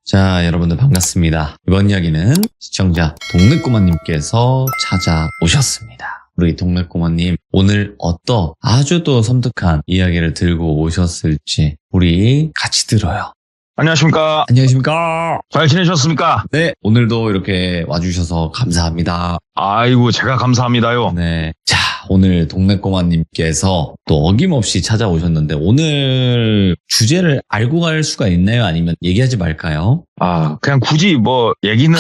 자, 여러분들 반갑습니다. 이번 이야기는 시청자 동네꼬마님께서 찾아오셨습니다. 우리 동네꼬마님, 오늘 아주 또 섬뜩한 이야기를 들고 오셨을지 우리 같이 들어요. 안녕하십니까. 안녕하십니까. 잘 지내셨습니까? 네, 오늘도 이렇게 와주셔서 감사합니다. 아이고, 제가 감사합니다요. 네. 자, 오늘 동네꼬마님께서 또 어김없이 찾아오셨는데 오늘 주제를 알고 갈 수가 있나요? 아니면 얘기하지 말까요? 그냥 굳이 얘기는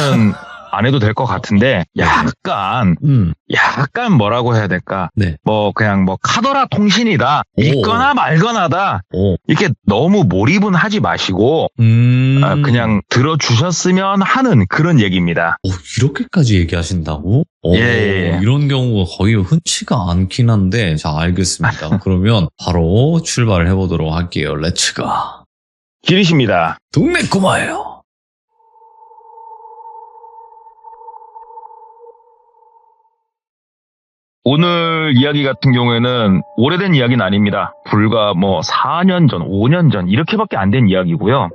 안 해도 될 것 같은데, 약간 뭐라고 해야 될까? 네. 그냥 카더라 통신이다. 오. 있거나 말거나다. 이렇게 너무 몰입은 하지 마시고, 그냥 들어주셨으면 하는 그런 얘기입니다. 이렇게까지 얘기하신다고? 예. 이런 경우가 거의 흔치가 않긴 한데, 자, 알겠습니다. 그러면 바로 출발을 해보도록 할게요. 렛츠가. 길이십니다. 동네꼬마예요. 오늘 이야기 같은 경우에는 오래된 이야기는 아닙니다. 불과 4년 전, 5년 전 이렇게밖에 안 된 이야기고요.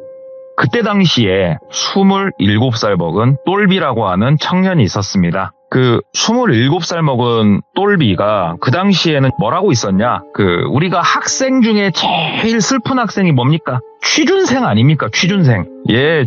그때 당시에 27살 먹은 똘비라고 하는 청년이 있었습니다. 그 27살 먹은 똘비가 그 당시에는 뭐라고 있었냐? 우리가 학생 중에 제일 슬픈 학생이 뭡니까? 취준생 아닙니까? 취준생.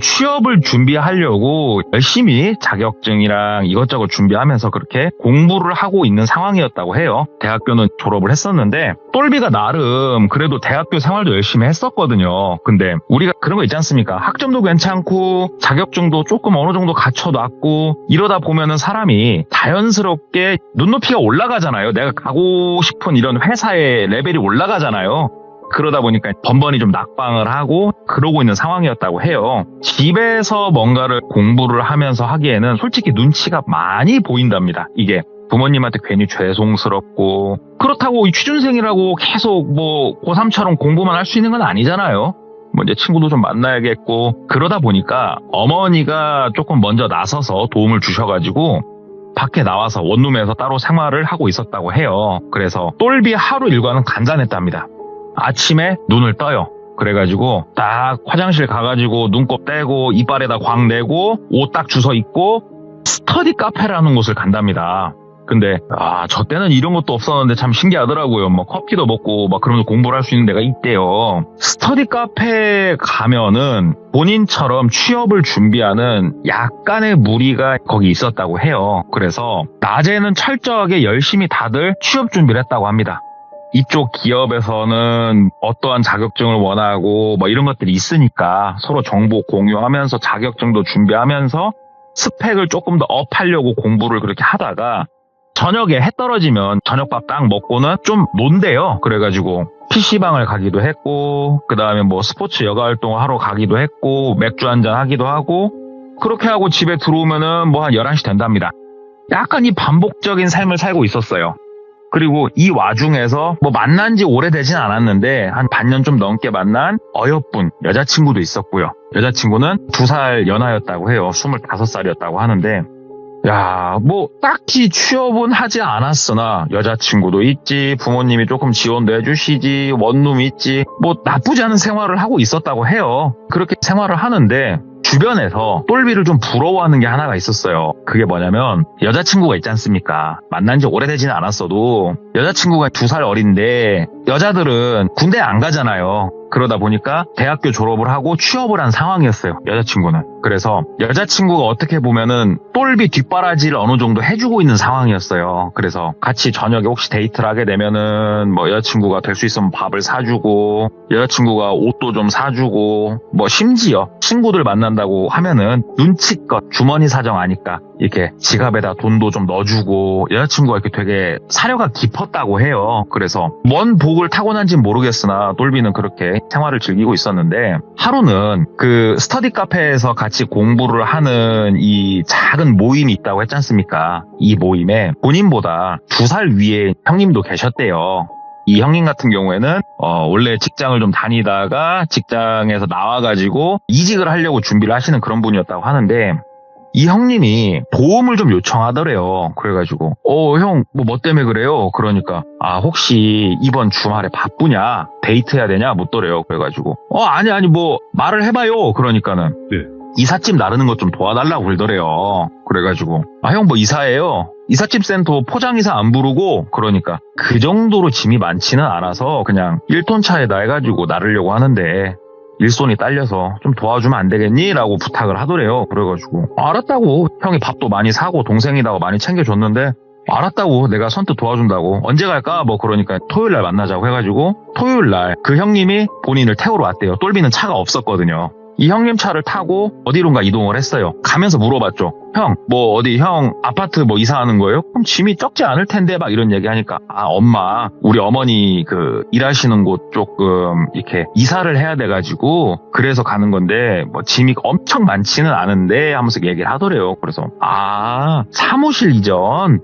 취업을 준비하려고 열심히 자격증이랑 이것저것 준비하면서 그렇게 공부를 하고 있는 상황이었다고 해요. 대학교는 졸업을 했었는데 똘비가 나름 그래도 대학교 생활도 열심히 했었거든요. 근데 우리가 그런 거 있지 않습니까? 학점도 괜찮고 자격증도 조금 어느 정도 갖춰놨고 이러다 보면은 사람이 자연스럽게 눈높이가 올라가잖아요. 내가 가고 싶은 이런 회사의 레벨이 올라가잖아요. 그러다 보니까 번번이 좀 낙방을 하고 그러고 있는 상황이었다고 해요. 집에서 뭔가를 공부를 하면서 하기에는 솔직히 눈치가 많이 보인답니다. 이게 부모님한테 괜히 죄송스럽고 그렇다고 이 취준생이라고 계속 고3처럼 공부만 할 수 있는 건 아니잖아요. 이제 친구도 좀 만나야겠고 그러다 보니까 어머니가 조금 먼저 나서서 도움을 주셔가지고 밖에 나와서 원룸에서 따로 생활을 하고 있었다고 해요. 그래서 똘비 하루 일과는 간단했답니다. 아침에 눈을 떠요. 그래가지고 딱 화장실 가가지고 눈곱 떼고 이빨에다 광 내고 옷 딱 주워 입고 스터디 카페라는 곳을 간답니다. 근데 저 때는 이런 것도 없었는데 참 신기하더라고요. 커피도 먹고 그러면서 공부를 할 수 있는 데가 있대요. 스터디 카페에 가면은 본인처럼 취업을 준비하는 약간의 무리가 거기 있었다고 해요. 그래서 낮에는 철저하게 열심히 다들 취업 준비를 했다고 합니다. 이쪽 기업에서는 어떠한 자격증을 원하고 이런 것들이 있으니까 서로 정보 공유하면서 자격증도 준비하면서 스펙을 조금 더 업하려고 공부를 그렇게 하다가 저녁에 해 떨어지면 저녁밥 딱 먹고는 좀 논대요. 그래가지고 PC방을 가기도 했고 그 다음에 스포츠 여가 활동을 하러 가기도 했고 맥주 한잔 하기도 하고 그렇게 하고 집에 들어오면은 한 11시 된답니다. 약간 이 반복적인 삶을 살고 있었어요. 그리고 이 와중에서 만난 지 오래되진 않았는데 한 반년 좀 넘게 만난 어여쁜 여자친구도 있었고요. 여자친구는 2살 연하였다고 해요. 25살이었다고 하는데 딱히 취업은 하지 않았으나 여자친구도 있지, 부모님이 조금 지원도 해주시지, 원룸 있지, 나쁘지 않은 생활을 하고 있었다고 해요. 그렇게 생활을 하는데 주변에서 똘비를 좀 부러워하는 게 하나가 있었어요. 그게 뭐냐면 여자친구가 있지 않습니까? 만난 지 오래되지는 않았어도 여자친구가 2살 어린데 여자들은 군대 안 가잖아요. 그러다 보니까 대학교 졸업을 하고 취업을 한 상황이었어요. 여자친구는. 그래서 여자친구가 어떻게 보면은 똘비 뒷바라지를 어느 정도 해주고 있는 상황이었어요. 그래서 같이 저녁에 혹시 데이트를 하게 되면은 여자친구가 될 수 있으면 밥을 사주고 여자친구가 옷도 좀 사주고 심지어 친구들 만난다고 하면은 눈치껏 주머니 사정 아니까 이렇게 지갑에다 돈도 좀 넣어주고 여자친구가 이렇게 되게 사려가 깊었다고 해요. 그래서 뭔 복을 타고난지는 모르겠으나 똘비는 그렇게 생활을 즐기고 있었는데 하루는 그 스터디 카페에서 같이 공부를 하는 이 작은 모임이 있다고 했지 않습니까? 이 모임에 본인보다 2살 위에 형님도 계셨대요. 이 형님 같은 경우에는 원래 직장을 좀 다니다가 직장에서 나와가지고 이직을 하려고 준비를 하시는 그런 분이었다고 하는데 이 형님이 도움을 좀 요청하더래요. 그래가지고 형 뭐 때문에 그래요? 그러니까 혹시 이번 주말에 바쁘냐? 데이트해야 되냐? 묻더래요. 그래가지고 아니 말을 해봐요. 그러니까는 네. 이삿짐 나르는 것 좀 도와달라고 그러더래요. 그래가지고 형 뭐 이사예요? 이삿짐 센터 포장이사 안 부르고 그러니까 그 정도로 짐이 많지는 않아서 그냥 1톤 차에다 해가지고 나르려고 하는데 일손이 딸려서 좀 도와주면 안 되겠니? 라고 부탁을 하더래요. 그래가지고 알았다고 형이 밥도 많이 사고 동생이라고 많이 챙겨줬는데 알았다고 내가 선뜻 도와준다고 언제 갈까? 뭐 그러니까 토요일날 만나자고 해가지고 토요일날 그 형님이 본인을 태우러 왔대요. 똘비는 차가 없었거든요. 이 형님 차를 타고 어디론가 이동을 했어요. 가면서 물어봤죠. 형, 뭐 어디 형 아파트 뭐 이사하는 거예요? 그럼 짐이 적지 않을 텐데 막 이런 얘기 하니까 엄마 우리 어머니 그 일하시는 곳 조금 이렇게 이사를 해야 돼가지고 그래서 가는 건데 뭐 짐이 엄청 많지는 않은데 하면서 얘기를 하더래요. 그래서 사무실 이전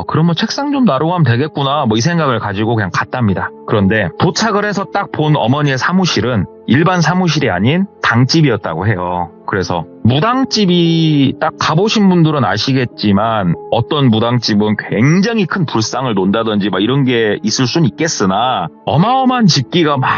그러면 책상 좀 나르고 하면 되겠구나 뭐 이 생각을 가지고 그냥 갔답니다. 그런데 도착을 해서 딱 본 어머니의 사무실은 일반 사무실이 아닌 당집이었다고 해요. 그래서 무당집이 딱 가보신 분들은 아시겠지만 어떤 무당집은 굉장히 큰 불상을 논다든지 막 이런 게 있을 수는 있겠으나 어마어마한 집기가 막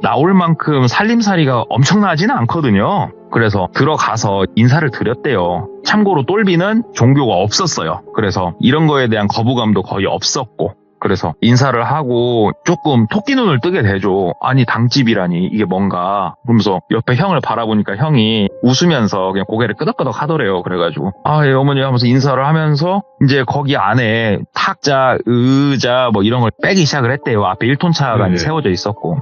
나올 만큼 살림살이가 엄청나지는 않거든요. 그래서 들어가서 인사를 드렸대요. 참고로 똘비는 종교가 없었어요. 그래서 이런 거에 대한 거부감도 거의 없었고 그래서 인사를 하고 조금 토끼 눈을 뜨게 되죠. 아니 당집이라니 이게 뭔가 그러면서 옆에 형을 바라보니까 형이 웃으면서 그냥 고개를 끄덕끄덕 하더래요. 그래가지고 예 어머니 하면서 인사를 하면서 이제 거기 안에 탁자 의자 뭐 이런 걸 빼기 시작을 했대요. 앞에 1톤 차가 세워져 있었고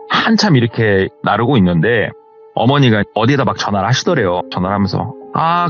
한참 이렇게 나르고 있는데 어머니가 어디에다 막 전화를 하시더래요. 전화를 하면서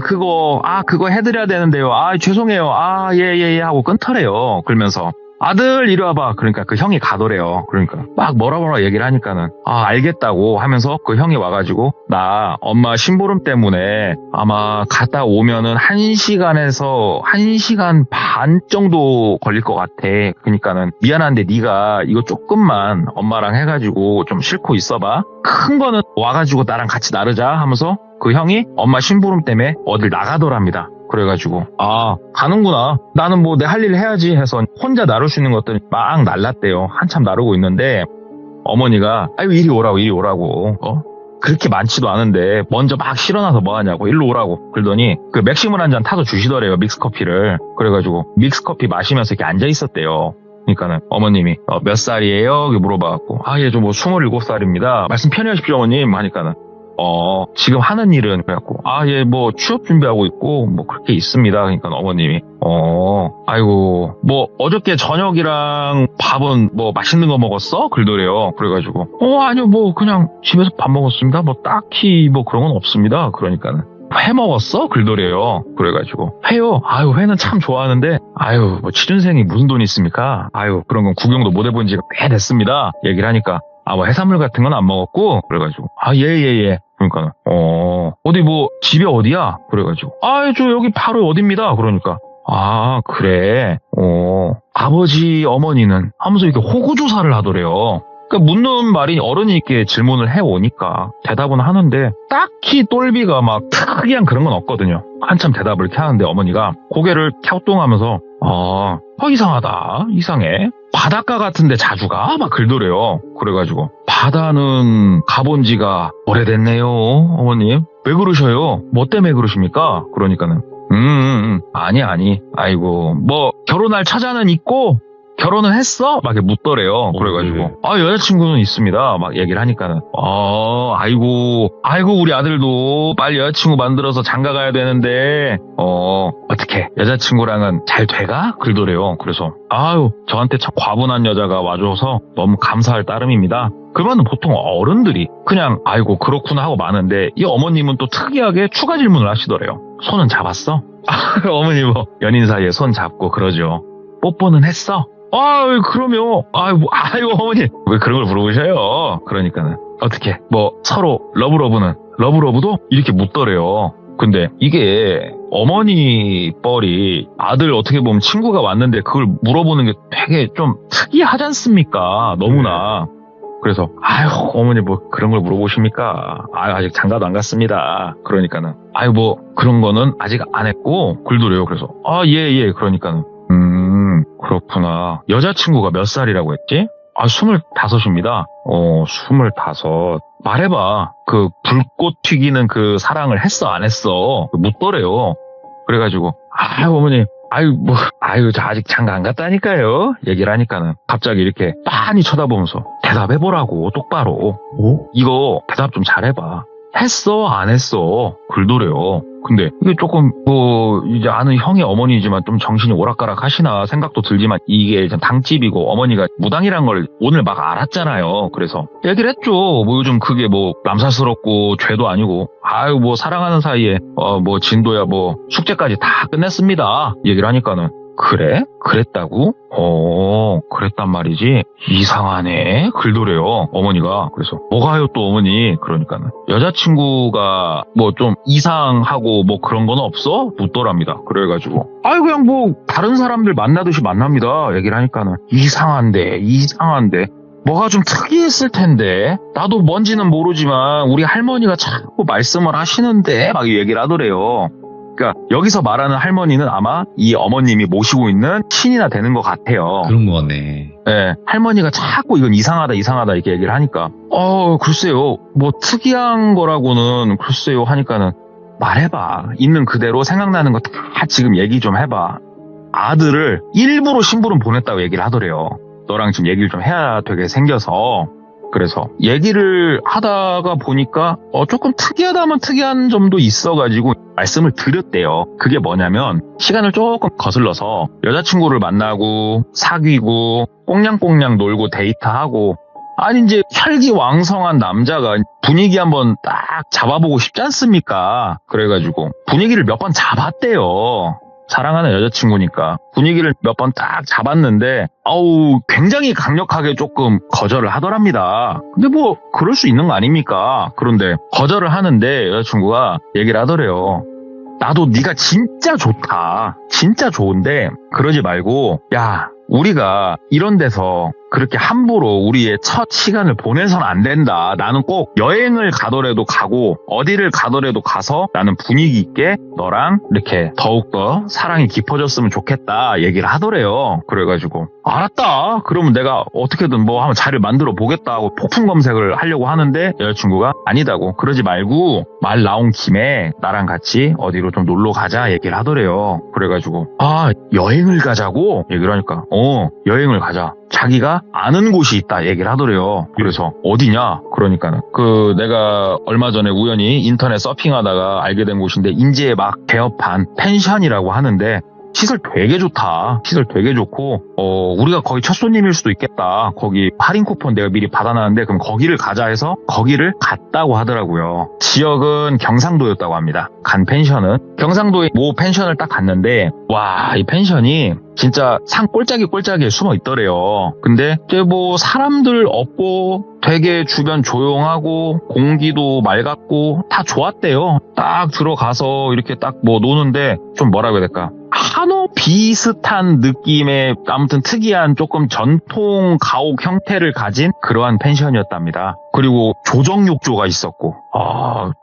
그거 해드려야 되는데요. 죄송해요. 예 하고 끊더래요. 그러면서 아들 이리 와봐. 그러니까 그 형이 가더래요. 그러니까 막 뭐라 얘기를 하니까는 알겠다고 하면서 그 형이 와가지고 나 엄마 심부름 때문에 아마 갔다 오면은 1시간에서 1시간 반 정도 걸릴 것 같아. 그러니까는 미안한데 네가 이거 조금만 엄마랑 해가지고 좀 싣고 있어봐. 큰 거는 와가지고 나랑 같이 나르자 하면서 그 형이 엄마 심부름 때문에 어딜 나가더랍니다. 그래가지고 가는구나. 나는 뭐 내 할 일 해야지 해서 혼자 나를 수 있는 것들이 막 날랐대요. 한참 나르고 있는데 어머니가 이리 오라고 그렇게 많지도 않은데 먼저 막 실어놔서 뭐하냐고 일로 오라고 그러더니 그 맥심을 한 잔 타서 주시더래요. 믹스커피를. 그래가지고 믹스커피 마시면서 이렇게 앉아있었대요. 그러니까는 어머님이 몇 살이에요? 이렇게 물어봐갖고 예 저 뭐 27살입니다. 말씀 편히 하십시오 어머님 하니까는 지금 하는 일은 그래갖고 예 뭐 취업 준비하고 있고 뭐 그렇게 있습니다. 그러니까 어머님이 아이고 뭐 어저께 저녁이랑 밥은 뭐 맛있는 거 먹었어? 그러더래요. 그래가지고 아니요 뭐 그냥 집에서 밥 먹었습니다. 뭐 딱히 뭐 그런 건 없습니다. 그러니까는 회 먹었어? 그러더래요. 그래가지고 회요? 회는 참 좋아하는데 뭐 취준생이 무슨 돈이 있습니까? 그런 건 구경도 못 해본 지가 꽤 됐습니다. 얘기를 하니까 뭐 해산물 같은 건 안 먹었고 그래가지고 예. 그러니까 어디 뭐 집이 어디야? 그래가지고 저 여기 바로 어딥니다. 그러니까 그래 아버지 어머니는 하면서 이렇게 호구조사를 하더래요. 그러니까 묻는 말이 어른이 이렇게 질문을 해오니까 대답은 하는데 딱히 똘비가 막 특이한 그런 건 없거든요. 한참 대답을 이렇게 하는데 어머니가 고개를 갸우뚱하면서 이상해. 바닷가 같은데 자주 가? 막 그러더래요. 그래가지고 바다는 가본 지가 오래됐네요. 어머님 왜 그러셔요? 뭐 때문에 그러십니까? 그러니까는 아니 아이고 뭐 결혼할 처자는 있고 결혼은 했어? 막 이렇게 묻더래요. 그래가지고 여자친구는 있습니다. 막 얘기를 하니까는 아이고 우리 아들도 빨리 여자친구 만들어서 장가 가야 되는데 어떻게 여자친구랑은 잘 돼가? 그러더래요. 그래서 저한테 참 과분한 여자가 와줘서 너무 감사할 따름입니다. 그러면 보통 어른들이 그냥 아이고 그렇구나 하고 마는데 이 어머님은 또 특이하게 추가 질문을 하시더래요. 손은 잡았어? 어머니 뭐 연인 사이에 손 잡고 그러죠. 뽀뽀는 했어? 그럼요. 어머니 왜 그런 걸 물어보셔요? 그러니까는 어떻게 뭐 서로 러브도 이렇게 묻더래요. 근데 이게 어머니 뻘이 아들 어떻게 보면 친구가 왔는데 그걸 물어보는 게 되게 좀 특이하지 않습니까? 너무나. 그래서 어머니 뭐 그런 걸 물어보십니까? 아직 장가도 안 갔습니다. 그러니까는 뭐 그런 거는 아직 안 했고 그러더래요. 그래서 예 그러니까는 그렇구나. 여자친구가 몇 살이라고 했지? 25입니다. 25. 말해봐. 그 불꽃 튀기는 그 사랑을 했어, 안 했어? 묻더래요. 그래가지고, 어머니, 저 아직 장가 안 갔다니까요? 얘기를 하니까는 갑자기 이렇게 빤히 쳐다보면서 대답해보라고, 똑바로. 이거 대답 좀 잘해봐. 했어, 안 했어? 글도래요. 근데 이게 조금 이제 아는 형의 어머니지만 좀 정신이 오락가락 하시나 생각도 들지만 이게 당집이고 어머니가 무당이란 걸 오늘 막 알았잖아요. 그래서 얘기를 했죠. 요즘 그게 남사스럽고 죄도 아니고 사랑하는 사이에 진도야 숙제까지 다 끝냈습니다. 얘기를 하니까는 그래? 그랬다고? 그랬단 말이지. 이상하네. 글도래요, 어머니가. 그래서 뭐가요 또 어머니? 그러니까는 여자친구가 좀 이상하고 그런 건 없어? 묻더랍니다. 그래가지고 그냥 다른 사람들 만나듯이 만납니다. 얘기를 하니까는 이상한데. 뭐가 좀 특이했을 텐데. 나도 뭔지는 모르지만 우리 할머니가 자꾸 말씀을 하시는데 막 얘기를 하더래요. 그러니까 여기서 말하는 할머니는 아마 이 어머님이 모시고 있는 신이나 되는 것 같아요. 그런 거 같네. 네, 할머니가 자꾸 이건 이상하다 이렇게 얘기를 하니까 글쎄요. 특이한 거라고는 글쎄요 하니까는 말해봐. 있는 그대로 생각나는 거 다 지금 얘기 좀 해봐. 아들을 일부러 심부름 보냈다고 얘기를 하더래요. 너랑 지금 얘기를 좀 해야 되게 생겨서. 그래서 얘기를 하다가 보니까 조금 특이하다면 특이한 점도 있어가지고 말씀을 드렸대요. 그게 뭐냐면 시간을 조금 거슬러서 여자친구를 만나고 사귀고 꽁냥꽁냥 놀고 데이트하고 이제 혈기왕성한 남자가 분위기 한번 딱 잡아보고 싶지 않습니까? 그래가지고 분위기를 몇 번 잡았대요. 사랑하는 여자친구니까 분위기를 몇 번 딱 잡았는데 굉장히 강력하게 조금 거절을 하더랍니다. 근데 그럴 수 있는 거 아닙니까? 그런데 거절을 하는데 여자친구가 얘기를 하더래요. 나도 네가 진짜 좋다. 진짜 좋은데 그러지 말고 우리가 이런 데서 그렇게 함부로 우리의 첫 시간을 보내선 안 된다. 나는 꼭 여행을 가더라도 가고 어디를 가더라도 가서 나는 분위기 있게 너랑 이렇게 더욱더 사랑이 깊어졌으면 좋겠다 얘기를 하더래요. 그래가지고 알았다. 그러면 내가 어떻게든 한번 자리를 만들어 보겠다 하고 폭풍 검색을 하려고 하는데 여자친구가 아니다고. 그러지 말고 말 나온 김에 나랑 같이 어디로 좀 놀러 가자 얘기를 하더래요. 그래가지고 여행을 가자고 얘기를 하니까 여행을 가자. 자기가 아는 곳이 있다 얘기를 하더래요. 그래서 어디냐? 그러니까는 내가 얼마 전에 우연히 인터넷 서핑하다가 알게 된 곳인데 인제에 막 개업한 펜션이라고 하는데 시설 되게 좋다. 시설 되게 좋고 우리가 거의 첫 손님일 수도 있겠다. 거기 할인 쿠폰 내가 미리 받아놨는데 그럼 거기를 가자 해서 거기를 갔다고 하더라고요. 지역은 경상도였다고 합니다. 간 펜션은 경상도의 모 펜션을 딱 갔는데 이 펜션이 진짜 산 꼴짝이에 숨어 있더래요. 근데 이제 사람들 없고 되게 주변 조용하고 공기도 맑았고 다 좋았대요. 딱 들어가서 이렇게 딱 노는데 좀 뭐라고 해야 될까? 한옥 비슷한 느낌의 아무튼 특이한 조금 전통 가옥 형태를 가진 그러한 펜션이었답니다. 그리고 조정욕조가 있었고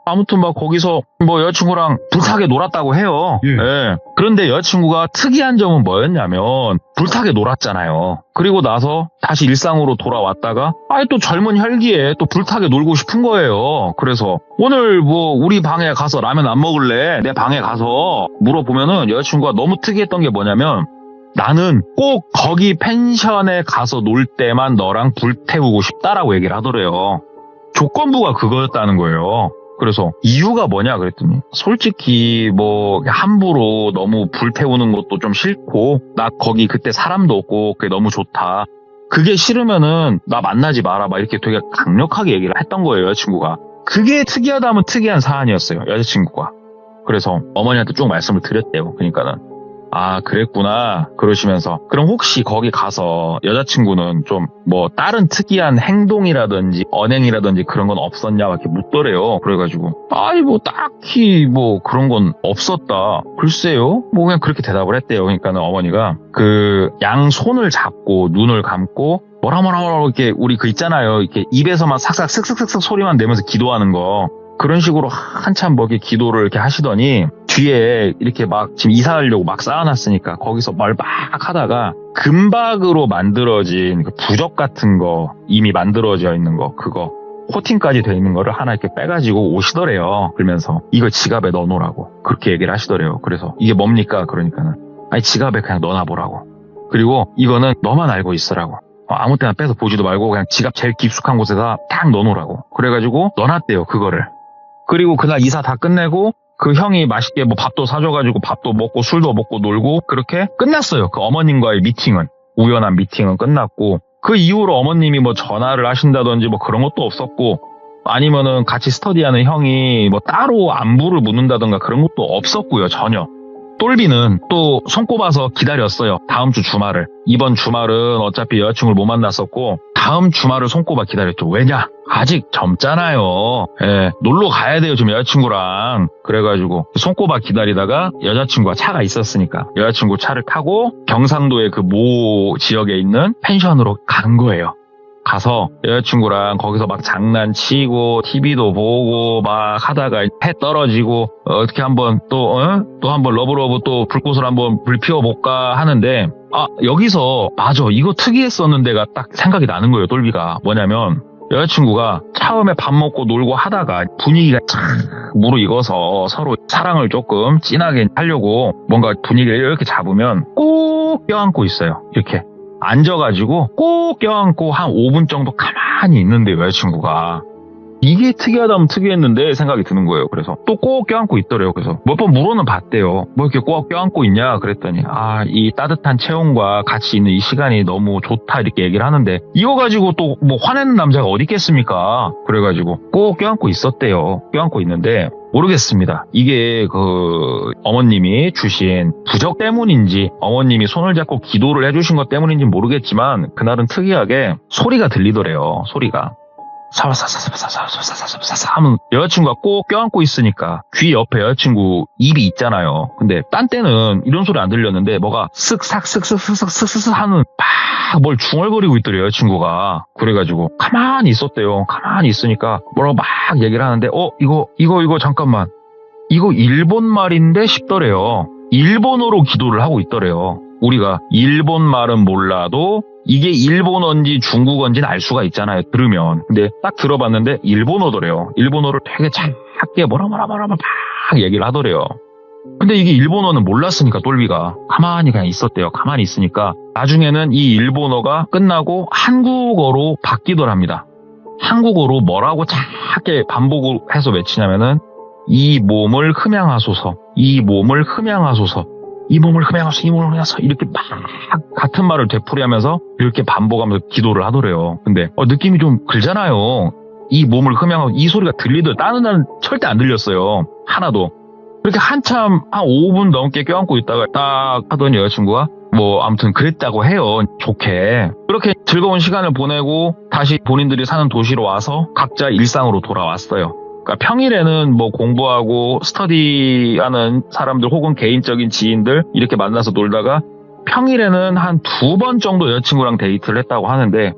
아무튼 거기서 여자친구랑 불타게 놀았다고 해요. 예. 그런데 여자친구가 특이한 점은 뭐였냐면 불타게 놀았잖아요. 그리고 나서 다시 일상으로 돌아왔다가 또 젊은 혈기에 또 불타게 놀고 싶은 거예요. 그래서 오늘 우리 방에 가서 라면 안 먹을래? 내 방에 가서 물어보면은 여자친구가 너무 특이했던 게 뭐냐면 나는 꼭 거기 펜션에 가서 놀 때만 너랑 불태우고 싶다라고 얘기를 하더래요. 조건부가 그거였다는 거예요. 그래서 이유가 뭐냐 그랬더니 솔직히 함부로 너무 불태우는 것도 좀 싫고 나 거기 그때 사람도 없고 그게 너무 좋다. 그게 싫으면은 나 만나지 마라 막 이렇게 되게 강력하게 얘기를 했던 거예요. 여자친구가. 그게 특이하다면 특이한 사안이었어요. 여자친구가. 그래서 어머니한테 쭉 말씀을 드렸대요. 그러니까는 그랬구나 그러시면서 그럼 혹시 거기 가서 여자친구는 좀 다른 특이한 행동이라든지 언행이라든지 그런 건 없었냐 이렇게 묻더래요. 그래가지고 딱히 그런 건 없었다. 글쎄요 그냥 그렇게 대답을 했대요. 그러니까는 어머니가 양 손을 잡고 눈을 감고 뭐라 이렇게 우리 있잖아요. 이렇게 입에서만 삭삭 슥슥슥슥 소리만 내면서 기도하는 거 그런 식으로 한참 기도를 이렇게 하시더니 뒤에 이렇게 막 지금 이사하려고 막 쌓아놨으니까 거기서 말 막 하다가 금박으로 만들어진 그 부적 같은 거 이미 만들어져 있는 거 그거 코팅까지 돼 있는 거를 하나 이렇게 빼가지고 오시더래요. 그러면서 이거 지갑에 넣어놓으라고 그렇게 얘기를 하시더래요. 그래서 이게 뭡니까? 그러니까는 아니 지갑에 그냥 넣어놔보라고. 그리고 이거는 너만 알고 있으라고. 아무 때나 빼서 보지도 말고 그냥 지갑 제일 깊숙한 곳에다 딱 넣어놓으라고. 그래가지고 넣어놨대요 그거를. 그리고 그날 이사 다 끝내고 그 형이 맛있게 뭐 밥도 사줘가지고 밥도 먹고 술도 먹고 놀고 그렇게 끝났어요. 그 어머님과의 미팅은. 우연한 미팅은 끝났고 그 이후로 어머님이 뭐 전화를 하신다든지 뭐 그런 것도 없었고 아니면은 같이 스터디하는 형이 뭐 따로 안부를 묻는다든가 그런 것도 없었고요. 전혀. 똘비는 또 손꼽아서 기다렸어요. 다음 주 주말을. 이번 주말은 어차피 여자친구를 못 만났었고 다음 주말을 손꼽아 기다렸죠. 왜냐? 아직 젊잖아요. 예, 놀러 가야 돼요. 지금 여자친구랑. 그래가지고 손꼽아 기다리다가 여자친구가 차가 있었으니까 여자친구 차를 타고 경상도의 그 모 지역에 있는 펜션으로 간 거예요. 가서 여자친구랑 거기서 막 장난치고 TV도 보고 막 하다가 해 떨어지고 어떻게 한번 또 한번 러브러브 또 불꽃을 한번 불 피워볼까 하는데 여기서 맞아 이거 특이했었는데가 딱 생각이 나는 거예요. 똘비가 뭐냐면 여자친구가 처음에 밥 먹고 놀고 하다가 분위기가 참 무르익어서 서로 사랑을 조금 진하게 하려고 뭔가 분위기를 이렇게 잡으면 꼭 껴안고 있어요. 이렇게 앉아가지고 꼭 껴안고 한 5분 정도 가만히 있는데요, 여자친구가. 이게 특이하다면 특이했는데 생각이 드는 거예요. 그래서 또 꼭 껴안고 있더래요. 그래서 몇 번 물어는 봤대요. 뭐 이렇게 꼭 껴안고 있냐 그랬더니 이 따뜻한 체온과 같이 있는 이 시간이 너무 좋다 이렇게 얘기를 하는데 이거 가지고 또 뭐 화내는 남자가 어디 있겠습니까? 그래가지고 꼭 껴안고 있었대요. 껴안고 있는데 모르겠습니다. 이게 그 어머님이 주신 부적 때문인지 어머님이 손을 잡고 기도를 해주신 것 때문인지 모르겠지만 그날은 특이하게 소리가 들리더래요. 소리가. 사사사사사사사사사사사 하면 여자친구가 꼭 껴안고 있으니까 귀 옆에 여자친구 입이 있잖아요. 근데 딴 때는 이런 소리 안 들렸는데 뭐가 쓱싹쓱쓱쓱쓱쓱쓱 하는 막 뭘 중얼거리고 있더래요 여자친구가. 그래가지고 가만히 있었대요. 가만히 있으니까 뭐라고 막 얘기를 하는데 이거 잠깐만 이거 일본 말인데 싶더래요. 일본어로 기도를 하고 있더래요. 우리가 일본 말은 몰라도 이게 일본어인지 중국어인지는 알 수가 있잖아요. 들으면. 근데 딱 들어봤는데 일본어더래요. 일본어를 되게 작게 뭐라 막 얘기를 하더래요. 근데 이게 일본어는 몰랐으니까 똘비가 가만히 그냥 있었대요. 가만히 있으니까 나중에는 이 일본어가 끝나고 한국어로 바뀌더랍니다. 한국어로 뭐라고 작게 반복을 해서 외치냐면은 이 몸을 흠양하소서, 이 몸을 흠양하소서, 이 몸을 흠양하소서, 이 몸을 흠양하소서 이렇게 막 같은 말을 되풀이하면서 이렇게 반복하면서 기도를 하더래요. 근데 느낌이 좀 그러잖아요. 이 몸을 흠양하고 이 소리가 들리더라도 다른 날은 절대 안 들렸어요. 하나도. 그렇게 한참 한 5분 넘게 껴안고 있다가 딱 하더니 여자친구가 뭐 아무튼 그랬다고 해요. 좋게. 그렇게 즐거운 시간을 보내고 다시 본인들이 사는 도시로 와서 각자 일상으로 돌아왔어요. 그러니까 평일에는 뭐 공부하고 스터디하는 사람들 혹은 개인적인 지인들 이렇게 만나서 놀다가 평일에는 한 2번 정도 여자친구랑 데이트를 했다고 하는데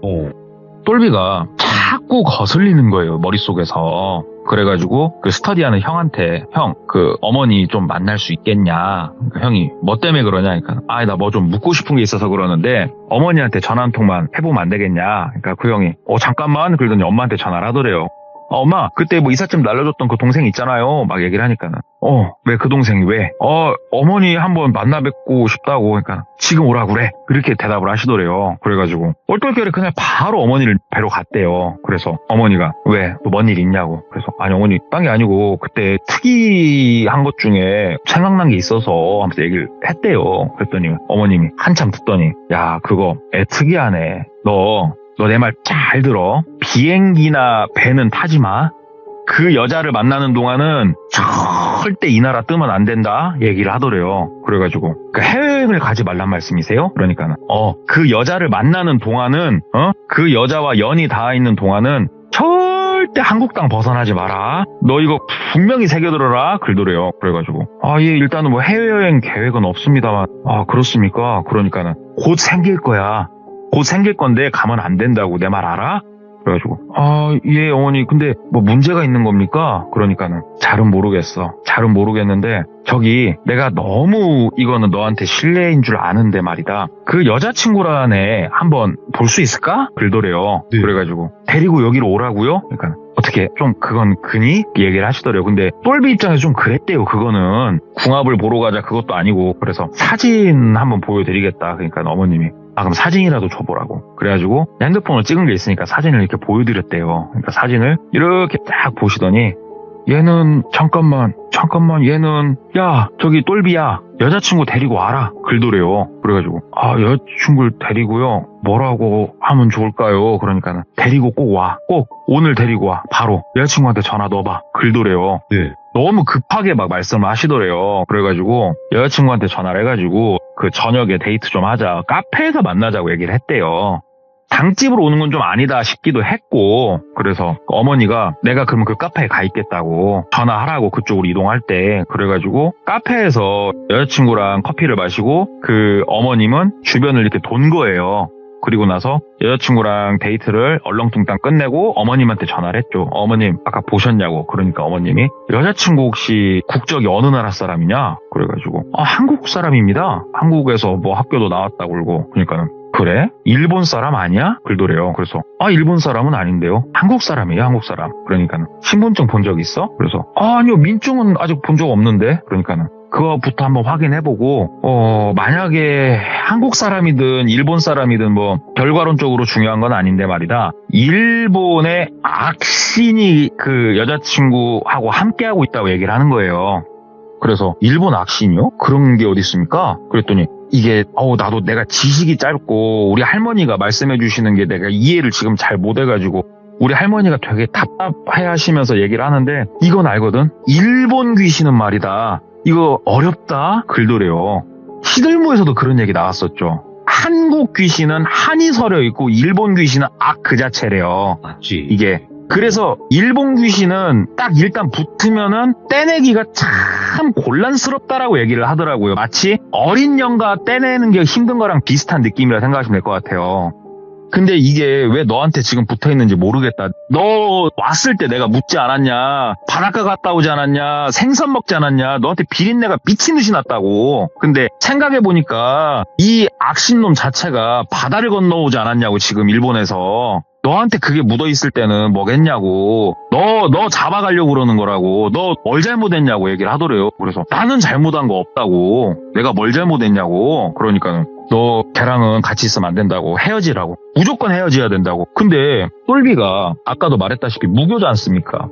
똘비가 자꾸 거슬리는 거예요. 머릿속에서. 그래가지고 그 스터디하는 형한테 형 그 어머니 좀 만날 수 있겠냐. 그러니까 형이 뭐 때문에 그러냐. 그러니까 나 뭐 좀 묻고 싶은 게 있어서 그러는데 어머니한테 전화 한 통만 해보면 안 되겠냐. 그러니까 그 형이 잠깐만 그러더니 엄마한테 전화를 하더래요. 엄마 그때 뭐 이삿짐 날려줬던 그 동생 있잖아요. 막 얘기를 하니까는 왜 그 동생이 왜? 어머니 한번 만나 뵙고 싶다고. 그러니까 지금 오라 그래. 그렇게 대답을 하시더래요. 그래가지고 얼떨결에 그냥 바로 어머니를 뵈러 갔대요. 그래서 어머니가 왜? 또 뭔 일 있냐고. 그래서 아니 어머니 딴 게 아니고 그때 특이한 것 중에 생각난 게 있어서 하면서 얘기를 했대요. 그랬더니 어머님이 한참 듣더니 야 그거 애 특이하네. 너 내 말 잘 들어. 비행기나 배는 타지 마. 그 여자를 만나는 동안은 절대 이 나라 뜨면 안 된다 얘기를 하더래요. 그래가지고 해외여행을 가지 말란 말씀이세요? 그러니까 그 여자를 만나는 동안은 그 여자와 연이 닿아 있는 동안은 절대 한국 땅 벗어나지 마라. 너 이거 분명히 새겨들어라. 그러더래요. 그래가지고 예 일단은 뭐 해외여행 계획은 없습니다만 그렇습니까? 그러니까는 곧 생길 거야. 곧 생길 건데 가면 안 된다고 내 말 알아? 그래가지고 예 어머니 근데 뭐 문제가 있는 겁니까? 그러니까는 잘은 모르겠어. 잘은 모르겠는데 저기 내가 너무 이거는 너한테 실례인 줄 아는데 말이다. 그 여자친구란 애 한번 볼 수 있을까? 그러더래요. 네. 그래가지고 데리고 여기로 오라고요? 그러니까 어떻게 좀 그건 그니? 얘기를 하시더래요. 근데 똘비 입장에서 좀 그랬대요. 그거는 궁합을 보러 가자 그것도 아니고 그래서 사진 한번 보여드리겠다. 그러니까 어머님이 그럼 사진이라도 줘보라고. 그래가지고 핸드폰을 찍은 게 있으니까 사진을 이렇게 보여드렸대요. 그러니까 사진을 이렇게 딱 보시더니 얘는 잠깐만 얘는 야 저기 똘비야 여자친구 데리고 와라 그러더래요. 그래가지고 여자친구를 데리고요 뭐라고 하면 좋을까요? 그러니까는 데리고 꼭 와. 꼭 오늘 데리고 와. 바로 여자친구한테 전화 넣어봐 그러더래요. 네. 너무 급하게 막 말씀을 하시더래요. 그래가지고 여자친구한테 전화를 해가지고 그 저녁에 데이트 좀 하자. 카페에서 만나자고 얘기를 했대요. 당집으로 오는 건 좀 아니다 싶기도 했고 그래서 어머니가 내가 그러면 그 카페에 가 있겠다고 전화하라고 그쪽으로 이동할 때 그래가지고 카페에서 여자친구랑 커피를 마시고 그 어머님은 주변을 이렇게 돈 거예요. 그리고 나서 여자친구랑 데이트를 얼렁뚱땅 끝내고 어머님한테 전화를 했죠. 어머님 아까 보셨냐고. 그러니까 어머님이 여자친구 혹시 국적이 어느 나라 사람이냐? 그래가지고 한국 사람입니다. 한국에서 뭐 학교도 나왔다고 그러고 그러니까는 그래? 일본 사람 아니야? 그러더래요. 그래서 일본 사람은 아닌데요. 한국 사람이에요. 한국 사람. 그러니까는 신분증 본 적 있어? 그래서 아니요 민증은 아직 본 적 없는데. 그러니까는 그거부터 한번 확인해보고 만약에 한국 사람이든 일본 사람이든 뭐 결과론적으로 중요한 건 아닌데 말이다. 일본의 악신이 그 여자친구하고 함께하고 있다고 얘기를 하는 거예요. 그래서 일본 악신이요? 그런 게 어디 있습니까? 그랬더니 이게 나도 내가 지식이 짧고 우리 할머니가 말씀해 주시는 게 내가 이해를 지금 잘 못해가지고 우리 할머니가 되게 답답해 하시면서 얘기를 하는데 이건 알거든. 일본 귀신은 말이다. 이거 어렵다 글더래요. 시들무에서도 그런 얘기 나왔었죠. 한국 귀신은 한이 서려 있고 일본 귀신은 악 그 자체래요. 맞지. 이게 그래서 일본 귀신은 딱 일단 붙으면은 떼내기가 참 곤란스럽다라고 얘기를 하더라고요. 마치 어린 영가 떼내는 게 힘든 거랑 비슷한 느낌이라 생각하시면 될 것 같아요. 근데 이게 왜 너한테 지금 붙어있는지 모르겠다. 너 왔을 때 내가 묻지 않았냐. 바닷가 갔다 오지 않았냐. 생선 먹지 않았냐. 너한테 비린내가 미친 듯이 났다고. 근데 생각해보니까 이 악신놈 자체가 바다를 건너오지 않았냐고 지금 일본에서. 너한테 그게 묻어있을 때는 뭐겠냐고. 너 잡아가려고 그러는 거라고. 너 뭘 잘못했냐고 얘기를 하더래요. 그래서 나는 잘못한 거 없다고. 내가 뭘 잘못했냐고. 그러니까는 너 걔랑은 같이 있으면 안 된다고. 헤어지라고. 무조건 헤어져야 된다고. 근데 똘비가 아까도 말했다시피 무교지 않습니까?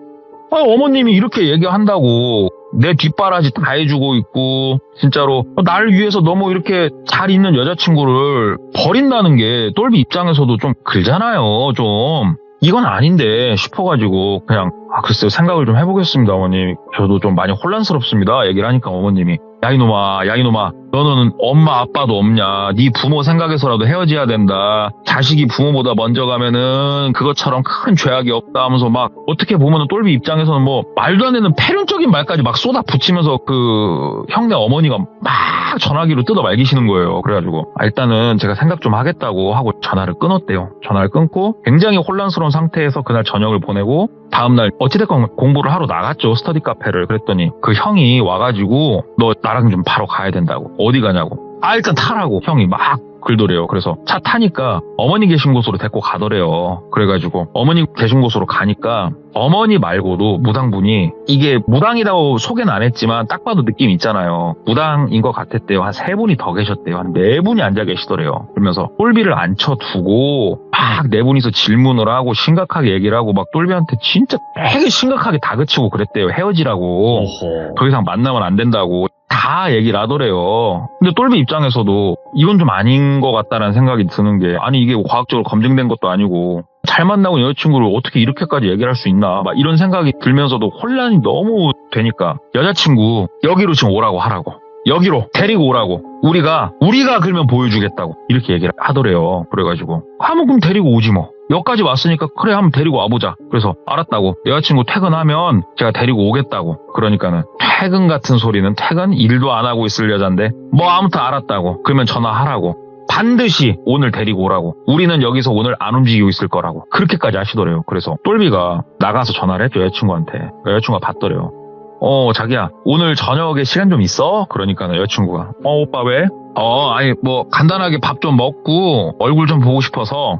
어머님이 이렇게 얘기한다고 내 뒷바라지 다 해주고 있고 진짜로 나를 위해서 너무 이렇게 잘 있는 여자친구를 버린다는 게 똘비 입장에서도 좀 그러잖아요. 좀 이건 아닌데 싶어가지고 그냥 글쎄요 생각을 좀 해보겠습니다 어머님. 저도 좀 많이 혼란스럽습니다. 얘기를 하니까 어머님이 야 이놈아 너는 엄마 아빠도 없냐. 네 부모 생각해서라도 헤어져야 된다. 자식이 부모보다 먼저 가면은 그것처럼 큰 죄악이 없다 하면서 막 어떻게 보면은 똘비 입장에서는 뭐 말도 안 되는 패륜적인 말까지 막 쏟아붙이면서 그 형네 어머니가 막 전화기로 뜯어 말기시는 거예요. 그래가지고 일단은 제가 생각 좀 하겠다고 하고 전화를 끊었대요. 전화를 끊고 굉장히 혼란스러운 상태에서 그날 저녁을 보내고 다음날 어찌됐건 공부를 하러 나갔죠. 스터디 카페를. 그랬더니 그 형이 와가지고 너 나랑 좀 바로 가야 된다고. 어디 가냐고. 일단 타라고 형이 막 글더래요. 그래서 차 타니까 어머니 계신 곳으로 데리고 가더래요. 그래가지고 어머니 계신 곳으로 가니까 어머니 말고도 무당분이 이게 무당이라고 소개는 안 했지만 딱 봐도 느낌 있잖아요. 무당인 것 같았대요. 한 3분이 더 계셨대요. 한 4분이 앉아 계시더래요. 그러면서 똘비를 앉혀두고 막 4분이서 질문을 하고 심각하게 얘기를 하고 막 똘비한테 진짜 되게 심각하게 다그치고 그랬대요. 헤어지라고. 어허. 더 이상 만나면 안 된다고. 다 얘기를 하더래요. 근데 똘비 입장에서도 이건 좀 아닌 것 같다라는 생각이 드는 게 아니 이게 과학적으로 검증된 것도 아니고 잘 만나고 여자친구를 어떻게 이렇게까지 얘기를 할 수 있나 막 이런 생각이 들면서도 혼란이 너무 되니까 여자친구 여기로 지금 오라고 하라고. 여기로 데리고 오라고. 우리가 그러면 보여주겠다고 이렇게 얘기를 하더래요. 그래가지고 그럼 데리고 오지 뭐. 여기까지 왔으니까 그래 한번 데리고 와보자. 그래서 알았다고. 여자친구 퇴근하면 제가 데리고 오겠다고. 그러니까는 퇴근 같은 소리는 퇴근 일도 안 하고 있을 여잔데 뭐 아무튼 알았다고. 그러면 전화하라고. 반드시 오늘 데리고 오라고. 우리는 여기서 오늘 안 움직이고 있을 거라고. 그렇게까지 하시더래요. 그래서 똘비가 나가서 전화를 했죠. 여자친구한테. 여자친구가 받더래요. 자기야, 오늘 저녁에 시간 좀 있어? 그러니까 여자친구가, 오빠 왜? 아니, 뭐, 간단하게 밥 좀 먹고, 얼굴 좀 보고 싶어서,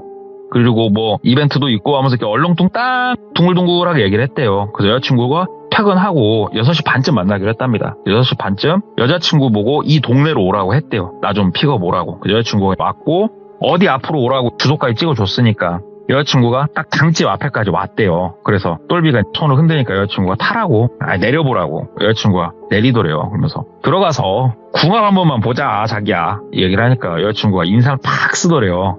그리고 뭐, 이벤트도 있고 하면서 이렇게 얼렁뚱땅, 둥글둥글하게 얘기를 했대요. 그래서 여자친구가 퇴근하고 6시 반쯤 만나기로 했답니다. 6시 반쯤 여자친구 보고 이 동네로 오라고 했대요. 나 좀 픽업 오라고. 그래서 여자친구가 왔고, 어디 앞으로 오라고 주소까지 찍어줬으니까, 여자친구가 딱 당집 앞에까지 왔대요. 그래서 똘비가 손을 흔드니까 여자친구가 타라고, 내려보라고. 여자친구가 내리더래요. 그러면서 들어가서 궁합 한 번만 보자, 자기야. 이 얘기를 하니까 여자친구가 인상을 팍 쓰더래요.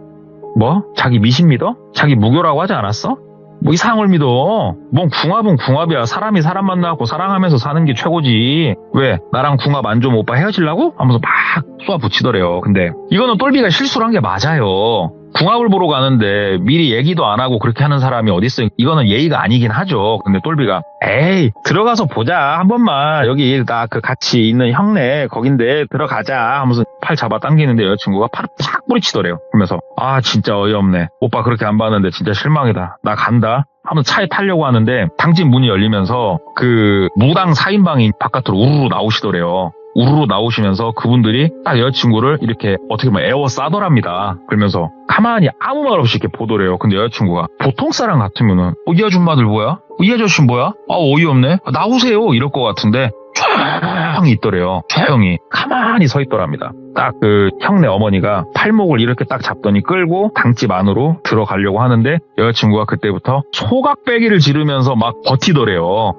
뭐? 자기 미신 믿어? 자기 무교라고 하지 않았어? 뭐 이상을 믿어. 뭔 궁합은 궁합이야. 사람이 사람 만나고 사랑하면서 사는 게 최고지. 왜? 나랑 궁합 안 좋으면 오빠 헤어지려고? 하면서 막 쏘아붙이더래요. 근데 이거는 똘비가 실수를 한 게 맞아요. 궁합을 보러 가는데 미리 얘기도 안 하고 그렇게 하는 사람이 어딨어요. 이거는 예의가 아니긴 하죠. 근데 똘비가 에이 들어가서 보자 한 번만. 여기 나 그 같이 있는 형네 거긴데 들어가자 하면서 팔 잡아 당기는데 여자친구가 팔을 팍 뿌리치더래요. 그러면서 진짜 어이없네. 오빠 그렇게 안 봤는데 진짜 실망이다. 나 간다 하면서 차에 타려고 하는데 당집 문이 열리면서 그 무당 4인방이 바깥으로 우르르 나오시더래요. 우르르 나오시면서 그분들이 딱 여자친구를 이렇게 어떻게 보면 에워싸더랍니다. 그러면서 가만히 아무 말 없이 이렇게 보더래요. 근데 여자친구가 보통 사람 같으면은 이 아줌마들 뭐야? 이 아저씨 뭐야? 어이없네. 나오세요. 이럴 것 같은데 조용히 있더래요. 조용히 가만히 서 있더랍니다. 딱 그 형네 어머니가 팔목을 이렇게 딱 잡더니 끌고 당집 안으로 들어가려고 하는데 여자친구가 그때부터 소각배기를 지르면서 막 버티더래요.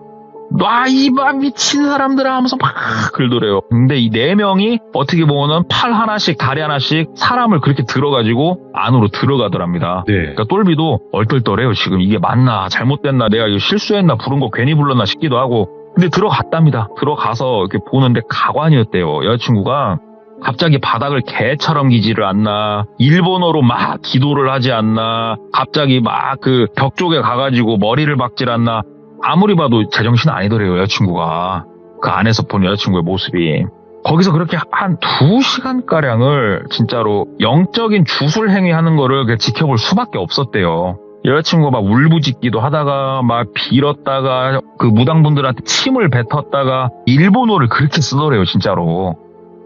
놔 이봐 미친 사람들아 하면서 막 긁더래요. 근데 이 4명이 어떻게 보면은 팔 하나씩 다리 하나씩 사람을 그렇게 들어가지고 안으로 들어가더랍니다. 네. 그러니까 똘비도 얼떨떨해요. 지금 이게 맞나 잘못됐나 내가 이거 실수했나 부른 거 괜히 불렀나 싶기도 하고. 근데 들어갔답니다. 들어가서 이렇게 보는데 가관이었대요. 여자친구가 갑자기 바닥을 개처럼 기지를 않나, 일본어로 막 기도를 하지 않나, 갑자기 막 그 벽 쪽에 가가지고 머리를 박질 않나. 아무리 봐도 제정신 아니더래요. 여자친구가. 그 안에서 본 여자친구의 모습이. 거기서 그렇게 한 2시간가량을 진짜로 영적인 주술 행위하는 거를 그냥 지켜볼 수밖에 없었대요. 여자친구가 막 울부짖기도 하다가 막 빌었다가 그 무당분들한테 침을 뱉었다가 일본어를 그렇게 쓰더래요. 진짜로.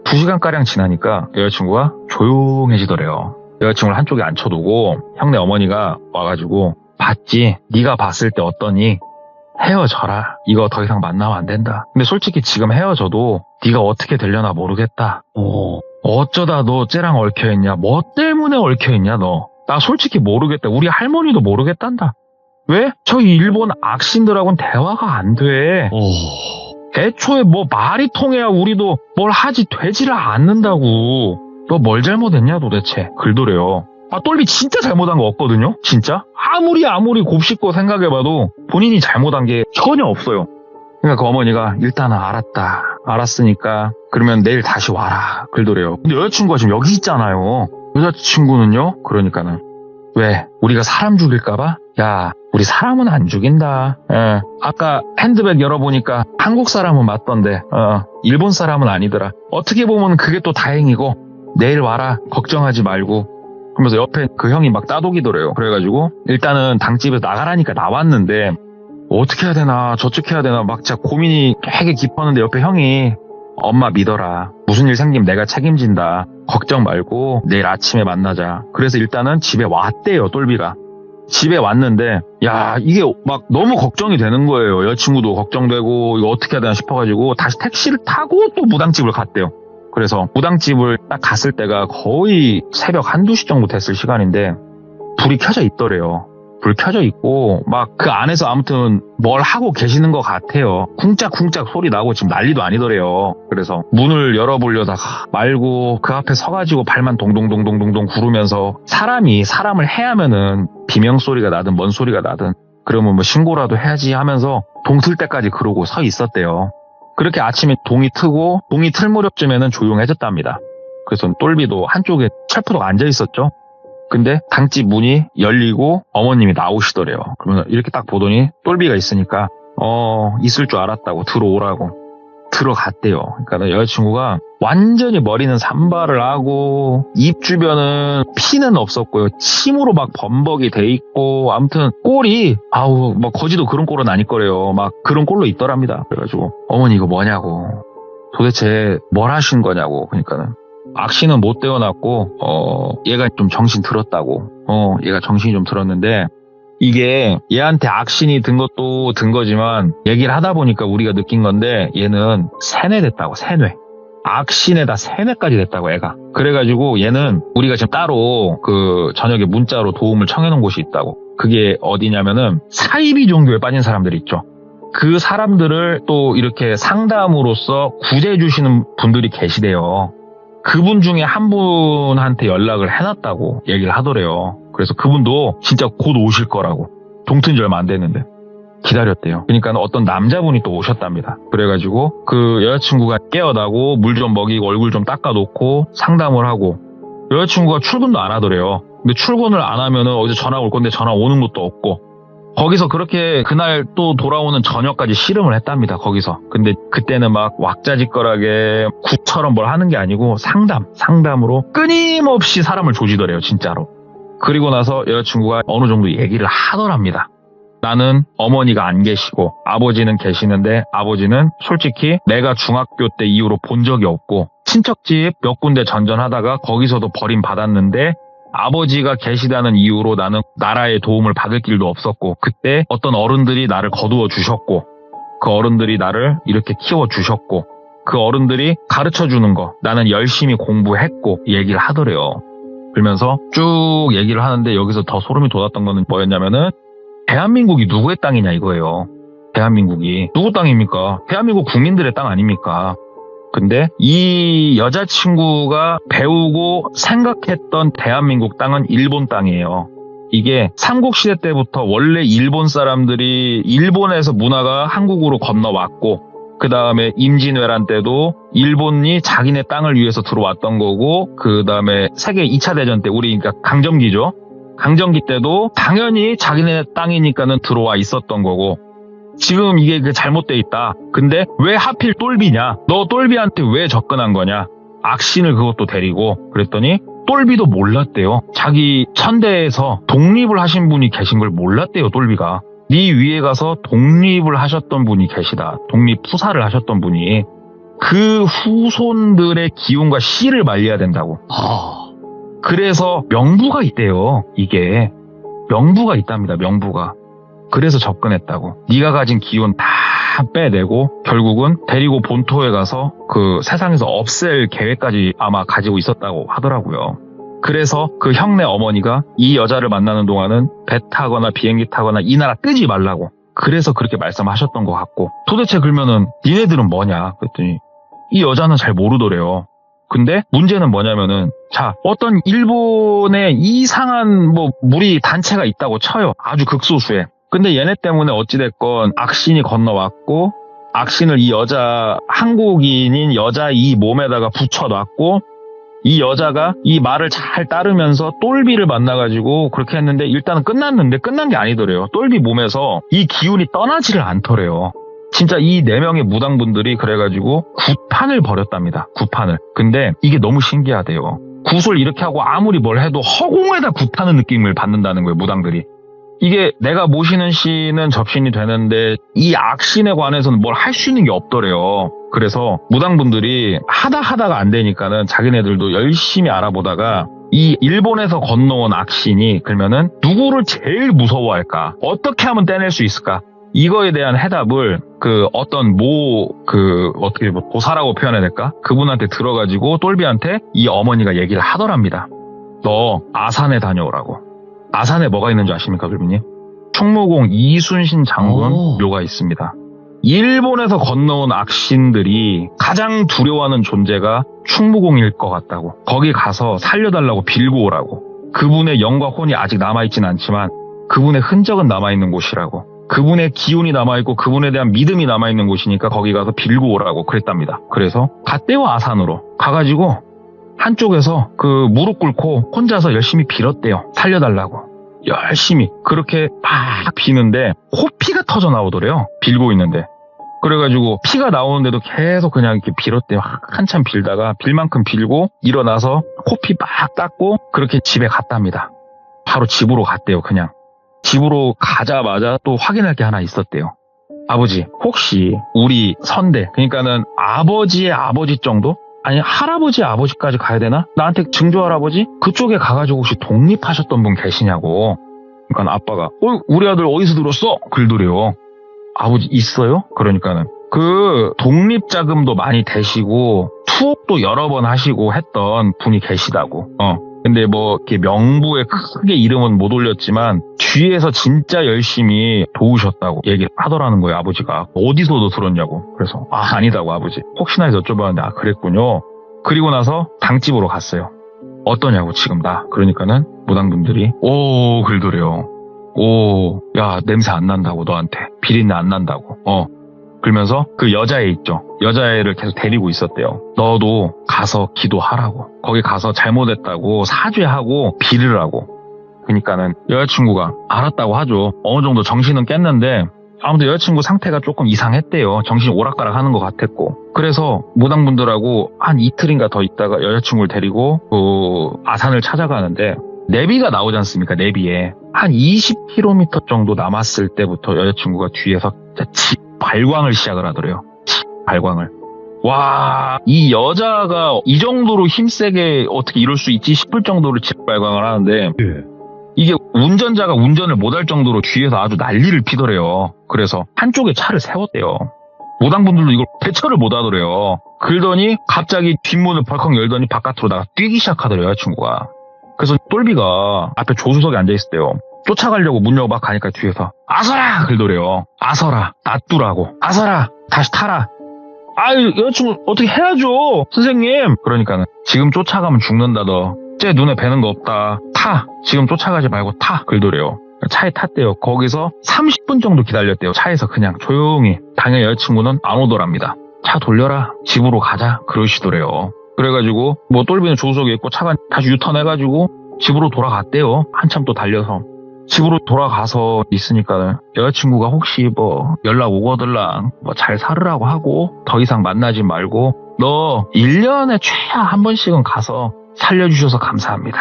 2시간가량 지나니까 여자친구가 조용해지더래요. 여자친구를 한쪽에 앉혀두고 형네 어머니가 와가지고 봤지? 네가 봤을 때 어떠니? 헤어져라. 이거 더 이상 만나면 안 된다. 근데 솔직히 지금 헤어져도 네가 어떻게 되려나 모르겠다. 어쩌다 너 쟤랑 얽혀있냐? 뭐 때문에 얽혀있냐 너? 나 솔직히 모르겠다. 우리 할머니도 모르겠단다. 왜? 저희 일본 악신들하고는 대화가 안 돼. 애초에 뭐 말이 통해야 우리도 뭘 하지 되지를 않는다고. 너 뭘 잘못했냐 도대체? 글도래요. 똘비 진짜 잘못한 거 없거든요? 진짜? 아무리 곱씹고 생각해봐도 본인이 잘못한 게 전혀 없어요. 그러니까 그 어머니가 일단은 알았으니까 그러면 내일 다시 와라. 글도래요. 근데 여자친구가 지금 여기 있잖아요. 여자친구는요? 그러니까는 왜? 우리가 사람 죽일까봐? 야, 우리 사람은 안 죽인다. 아까 핸드백 열어보니까 한국 사람은 맞던데 일본 사람은 아니더라. 어떻게 보면 그게 또 다행이고 내일 와라. 걱정하지 말고. 그러면서 옆에 그 형이 막 따독이더래요. 그래가지고 일단은 당집에서 나가라니까 나왔는데 어떻게 해야 되나 저쪽 해야 되나 막 진짜 고민이 되게 깊었는데 옆에 형이 엄마 믿어라. 무슨 일 생기면 내가 책임진다. 걱정 말고 내일 아침에 만나자. 그래서 일단은 집에 왔대요. 똘비가. 집에 왔는데 야 이게 막 너무 걱정이 되는 거예요. 여자친구도 걱정되고 이거 어떻게 해야 되나 싶어가지고 다시 택시를 타고 또 무당집을 갔대요. 그래서 무당집을 딱 갔을 때가 거의 새벽 1-2시 정도 됐을 시간인데 불이 켜져 있더래요. 불 켜져 있고 막 그 안에서 아무튼 뭘 하고 계시는 것 같아요. 쿵짝쿵짝 소리 나고 지금 난리도 아니더래요. 그래서 문을 열어보려다가 말고 그 앞에 서가지고 발만 동동동동동동 구르면서 사람이 사람을 해하면은 비명소리가 나든 뭔 소리가 나든 그러면 뭐 신고라도 해야지 하면서 동 틀 때까지 그러고 서 있었대요. 그렇게 아침에 동이 트고 동이 틀 무렵쯤에는 조용해졌답니다. 그래서 똘비도 한쪽에 철푸덕 앉아 있었죠. 근데 당집 문이 열리고 어머님이 나오시더래요. 그러면 이렇게 딱 보더니 똘비가 있으니까 있을 줄 알았다고 들어오라고 들어갔대요. 그러니까 여자친구가 완전히 머리는 산발을 하고 입 주변은 피는 없었고요. 침으로 막 범벅이 돼 있고 아무튼 꼴이 뭐 거지도 그런 꼴은 아닐 거래요. 막 그런 꼴로 있더랍니다. 그래가지고 어머니 이거 뭐냐고 도대체 뭘 하신 거냐고 그러니까는 악신은 못 떼어놨고 얘가 좀 정신 들었다고 얘가 정신이 좀 들었는데 이게 얘한테 악신이 든 것도 든 거지만 얘기를 하다 보니까 우리가 느낀 건데 얘는 세뇌됐다고 세뇌 악신에다 세뇌까지 됐다고 애가 그래가지고 얘는 우리가 지금 따로 그 저녁에 문자로 도움을 청해놓은 곳이 있다고 그게 어디냐면은 사이비 종교에 빠진 사람들이 있죠 그 사람들을 또 이렇게 상담으로써 구제해 주시는 분들이 계시대요 그분 중에 한 분한테 연락을 해놨다고 얘기를 하더래요 그래서 그분도 진짜 곧 오실 거라고 동튼지 얼마 안 됐는데 기다렸대요. 그러니까 어떤 남자분이 또 오셨답니다. 그래가지고 그 여자친구가 깨어나고 물 좀 먹이고 얼굴 좀 닦아놓고 상담을 하고 여자친구가 출근도 안 하더래요. 근데 출근을 안 하면은 어디서 전화 올 건데 전화 오는 것도 없고 거기서 그렇게 그날 또 돌아오는 저녁까지 씨름을 했답니다. 거기서. 근데 그때는 막 왁자지껄하게 굿처럼 뭘 하는 게 아니고 상담으로 끊임없이 사람을 조지더래요. 진짜로. 그리고 나서 여자친구가 어느 정도 얘기를 하더랍니다. 나는 어머니가 안 계시고 아버지는 계시는데 아버지는 솔직히 내가 중학교 때 이후로 본 적이 없고 친척집 몇 군데 전전하다가 거기서도 버림받았는데 아버지가 계시다는 이유로 나는 나라의 도움을 받을 길도 없었고 그때 어떤 어른들이 나를 거두어 주셨고 그 어른들이 나를 이렇게 키워 주셨고 그 어른들이 가르쳐 주는 거 나는 열심히 공부했고 얘기를 하더래요. 그러면서 쭉 얘기를 하는데 여기서 더 소름이 돋았던 거는 뭐였냐면은 대한민국이 누구의 땅이냐 이거예요. 대한민국이 누구 땅입니까? 대한민국 국민들의 땅 아닙니까? 근데 이 여자친구가 배우고 생각했던 대한민국 땅은 일본 땅이에요. 이게 삼국시대 때부터 원래 일본 사람들이 일본에서 문화가 한국으로 건너왔고 그 다음에 임진왜란 때도 일본이 자기네 땅을 위해서 들어왔던 거고 그 다음에 세계 2차 대전 때 우리 그러니까 강점기죠. 강점기 때도 당연히 자기네 땅이니까는 들어와 있었던 거고 지금 이게 잘못돼 있다. 근데 왜 하필 똘비냐? 너 똘비한테 왜 접근한 거냐? 악신을 그것도 데리고 그랬더니 똘비도 몰랐대요. 자기 천대에서 독립을 하신 분이 계신 걸 몰랐대요. 똘비가. 네 위에 가서 독립을 하셨던 분이 계시다. 독립 투사를 하셨던 분이 그 후손들의 기운과 씨를 말려야 된다고. 그래서 명부가 있대요. 이게 명부가 있답니다. 명부가. 그래서 접근했다고. 네가 가진 기운 다 빼내고 결국은 데리고 본토에 가서 그 세상에서 없앨 계획까지 아마 가지고 있었다고 하더라고요. 그래서 그 형네 어머니가 이 여자를 만나는 동안은 배 타거나 비행기 타거나 이 나라 뜨지 말라고. 그래서 그렇게 말씀하셨던 것 같고 도대체 그러면은 니네들은 뭐냐 그랬더니 이 여자는 잘 모르더래요. 근데 문제는 뭐냐면은 자 어떤 일본에 이상한 무리 단체가 있다고 쳐요. 아주 극소수에. 근데 얘네 때문에 어찌됐건 악신이 건너왔고 악신을 이 여자 한국인인 여자 이 몸에다가 붙여놨고 이 여자가 이 말을 잘 따르면서 똘비를 만나가지고 그렇게 했는데 일단은 끝났는데 끝난 게 아니더래요. 똘비 몸에서 이 기운이 떠나지를 않더래요. 진짜 이 4명의 무당분들이 그래가지고 굿판을 벌였답니다. 굿판을. 근데 이게 너무 신기하대요. 굿을 이렇게 하고 아무리 뭘 해도 허공에다 굿하는 느낌을 받는다는 거예요. 무당들이. 이게 내가 모시는 신은 접신이 되는데 이 악신에 관해서는 뭘 할 수 있는 게 없더래요. 그래서 무당분들이 하다가 안 되니까는 자기네들도 열심히 알아보다가 이 일본에서 건너온 악신이 그러면은 누구를 제일 무서워할까? 어떻게 하면 떼낼 수 있을까? 이거에 대한 해답을 그 어떤 어떻게 보사라고 표현해야 될까? 그분한테 들어가지고 똘비한테 이 어머니가 얘기를 하더랍니다. 너 아산에 다녀오라고. 아산에 뭐가 있는지 아십니까, 그분님? 충무공 이순신 장군 묘가 있습니다. 일본에서 건너온 악신들이 가장 두려워하는 존재가 충무공일 것 같다고. 거기 가서 살려달라고 빌고 오라고. 그분의 영과 혼이 아직 남아있진 않지만 그분의 흔적은 남아있는 곳이라고. 그분의 기운이 남아있고 그분에 대한 믿음이 남아있는 곳이니까 거기 가서 빌고 오라고 그랬답니다. 그래서 갔대요. 아산으로. 가가지고 한쪽에서 그 무릎 꿇고 혼자서 열심히 빌었대요. 살려달라고. 열심히 그렇게 막 비는데 코피가 터져 나오더래요. 빌고 있는데. 그래가지고 피가 나오는데도 계속 그냥 이렇게 빌었대요. 한참 빌다가 빌 만큼 빌고 일어나서 코피 막 닦고 그렇게 집에 갔답니다. 바로 집으로 갔대요. 그냥 집으로 가자마자 또 확인할 게 하나 있었대요. 아버지, 혹시 우리 선대, 그러니까는 아버지의 아버지 정도? 아니 할아버지 아버지까지 가야 되나? 나한테 증조할아버지? 그쪽에 가가지고 혹시 독립하셨던 분 계시냐고. 그러니까 아빠가 우리 아들 어디서 들었어? 글더래요. 아버지 있어요? 그러니까는 그 독립자금도 많이 대시고 투옥도 여러 번 하시고 했던 분이 계시다고. 근데 뭐 이렇게 명부에 크게 이름은 못 올렸지만 뒤에서 진짜 열심히 도우셨다고 얘기를 하더라는 거예요. 아버지가 어디서 너 들었냐고. 그래서 아니다고 아버지. 혹시나 해서 여쭤봤는데 그랬군요. 그리고 나서 당집으로 갔어요. 어떠냐고 지금 나. 그러니까는 무당분들이 오 글더래요. 오 야 냄새 안 난다고 너한테. 비린내 안 난다고. 그러면서 그 여자애 있죠. 여자애를 계속 데리고 있었대요. 너도 가서 기도하라고. 거기 가서 잘못했다고 사죄하고 빌으라고. 그러니까는 여자친구가 알았다고 하죠. 어느 정도 정신은 깼는데 아무튼 여자친구 상태가 조금 이상했대요. 정신이 오락가락 하는 것 같았고. 그래서 무당분들하고 한 이틀인가 더 있다가 여자친구를 데리고 그 아산을 찾아가는데 내비가 나오지 않습니까? 내비에. 한 20km 정도 남았을 때부터 여자친구가 뒤에서 발광을 시작을 하더래요. 발광을. 와, 이 여자가 이 정도로 힘세게 어떻게 이럴 수 있지 싶을 정도로 발광을 하는데 이게 운전자가 운전을 못할 정도로 뒤에서 아주 난리를 피더래요. 그래서 한쪽에 차를 세웠대요. 무당분들도 이걸 대처를 못 하더래요. 그러더니 갑자기 뒷문을 벌컥 열더니 바깥으로 나가 뛰기 시작하더래요, 여자친구가. 그래서 똘비가 앞에 조수석에 앉아있을 때요. 쫓아가려고 문 열고 막 가니까 뒤에서 아서라! 그러더래요. 아서라. 놔두라고. 아서라. 다시 타라. 아유 여자친구 어떻게 해야죠 선생님. 그러니까는 지금 쫓아가면 죽는다 너. 쟤 눈에 뵈는 거 없다. 타. 지금 쫓아가지 말고 타. 그러더래요. 차에 탔대요. 거기서 30분 정도 기다렸대요. 차에서 그냥 조용히. 당연히 여자친구는 안 오더랍니다. 차 돌려라. 집으로 가자. 그러시더래요. 그래가지고 뭐 똘비는 조수석에 있고 차가 다시 유턴해가지고 집으로 돌아갔대요. 한참 또 달려서. 집으로 돌아가서 있으니까 여자친구가 혹시 뭐 연락 오거들랑 뭐 잘 살으라고 하고 더 이상 만나지 말고 너 1년에 최하 한 번씩은 가서 살려주셔서 감사합니다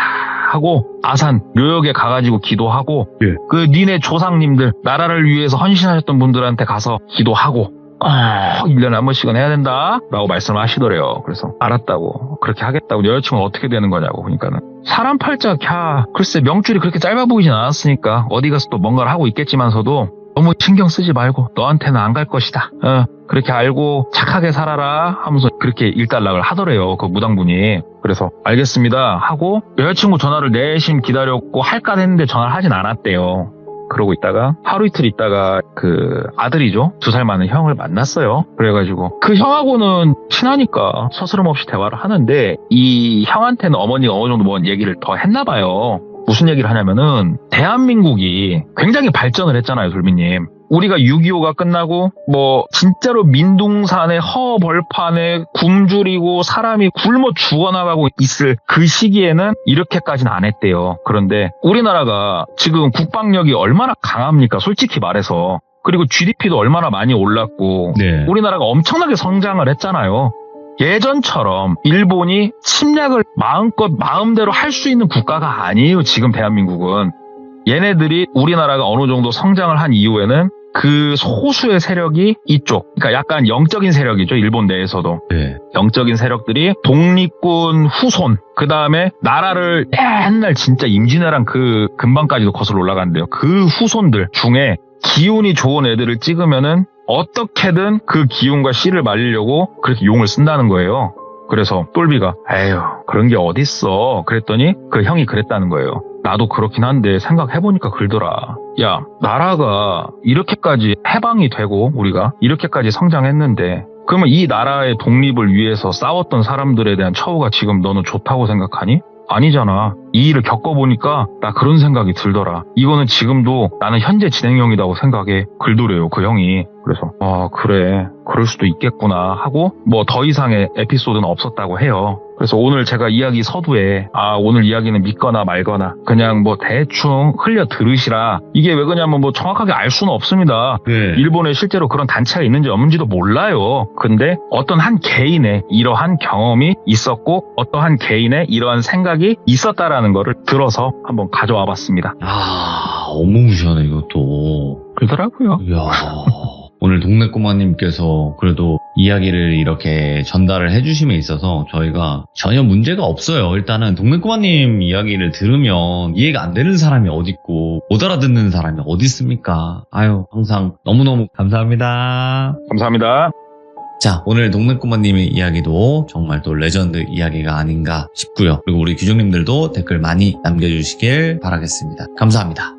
하고 아산 묘역에 가가지고 기도하고 그 니네 조상님들 나라를 위해서 헌신하셨던 분들한테 가서 기도하고 1년에 한 번씩은 해야 된다 라고 말씀을 하시더래요. 그래서 알았다고 그렇게 하겠다고. 여자친구는 어떻게 되는 거냐고. 그러니까는 사람 팔자 글쎄 명줄이 그렇게 짧아 보이진 않았으니까 어디 가서 또 뭔가를 하고 있겠지만서도 너무 신경 쓰지 말고 너한테는 안 갈 것이다. 그렇게 알고 착하게 살아라 하면서 그렇게 일단락을 하더래요. 그 무당분이. 그래서 알겠습니다 하고 여자친구 전화를 내심 기다렸고 할까 했는데 전화를 하진 않았대요. 그러고 있다가 하루 이틀 있다가 그 아들이죠. 2살 많은 형을 만났어요. 그래가지고 그 형하고는 친하니까 서스럼 없이 대화를 하는데 이 형한테는 어머니가 어느 정도 뭔 얘기를 더 했나 봐요. 무슨 얘기를 하냐면은 대한민국이 굉장히 발전을 했잖아요, 돌비님. 우리가 6.25가 끝나고 뭐 진짜로 민둥산에 허벌판에 굶주리고 사람이 굶어 죽어나가고 있을 그 시기에는 이렇게까지는 안 했대요. 그런데 우리나라가 지금 국방력이 얼마나 강합니까? 솔직히 말해서. 그리고 GDP도 얼마나 많이 올랐고 네. 우리나라가 엄청나게 성장을 했잖아요. 예전처럼 일본이 침략을 마음껏 마음대로 할 수 있는 국가가 아니에요. 지금 대한민국은. 얘네들이 우리나라가 어느 정도 성장을 한 이후에는 그 소수의 세력이 이쪽, 그러니까 약간 영적인 세력이죠. 일본 내에서도. 네. 영적인 세력들이 독립군 후손, 그 다음에 나라를 옛날 진짜 임진왜란 그 근방까지도 거슬러 올라간대요. 그 후손들 중에 기운이 좋은 애들을 찍으면은 어떻게든 그 기운과 씨를 말리려고 그렇게 용을 쓴다는 거예요. 그래서 똘비가 에휴 그런 게 어딨어 그랬더니 그 형이 그랬다는 거예요. 나도 그렇긴 한데 생각해보니까 그러더라. 야 나라가 이렇게까지 해방이 되고 우리가 이렇게까지 성장했는데 그러면 이 나라의 독립을 위해서 싸웠던 사람들에 대한 처우가 지금 너는 좋다고 생각하니? 아니잖아. 이 일을 겪어보니까 나 그런 생각이 들더라. 이거는 지금도 나는 현재 진행형이라고 생각해. 글도래요 그 형이. 그래서 그래 그럴 수도 있겠구나 하고 뭐 더 이상의 에피소드는 없었다고 해요. 그래서 오늘 제가 이야기 서두에 오늘 이야기는 믿거나 말거나 그냥 뭐 대충 흘려 들으시라. 이게 왜 그러냐면 뭐 정확하게 알 수는 없습니다. 네. 일본에 실제로 그런 단체가 있는지 없는지도 몰라요. 근데 어떤 한 개인의 이러한 경험이 있었고 어떠한 개인의 이러한 생각이 있었다라는 거를 들어서 한번 가져와 봤습니다. 어마무시하네 이것도. 그러더라고요. 이야. 오늘 동네 꼬마님께서 그래도 이야기를 이렇게 전달을 해주심에 있어서 저희가 전혀 문제가 없어요. 일단은 동네 꼬마님 이야기를 들으면 이해가 안 되는 사람이 어딨고 못 알아듣는 사람이 어디 있습니까? 아유, 항상 너무너무 감사합니다. 감사합니다. 자, 오늘 동네 꼬마님의 이야기도 정말 또 레전드 이야기가 아닌가 싶고요. 그리고 우리 규정님들도 댓글 많이 남겨주시길 바라겠습니다. 감사합니다.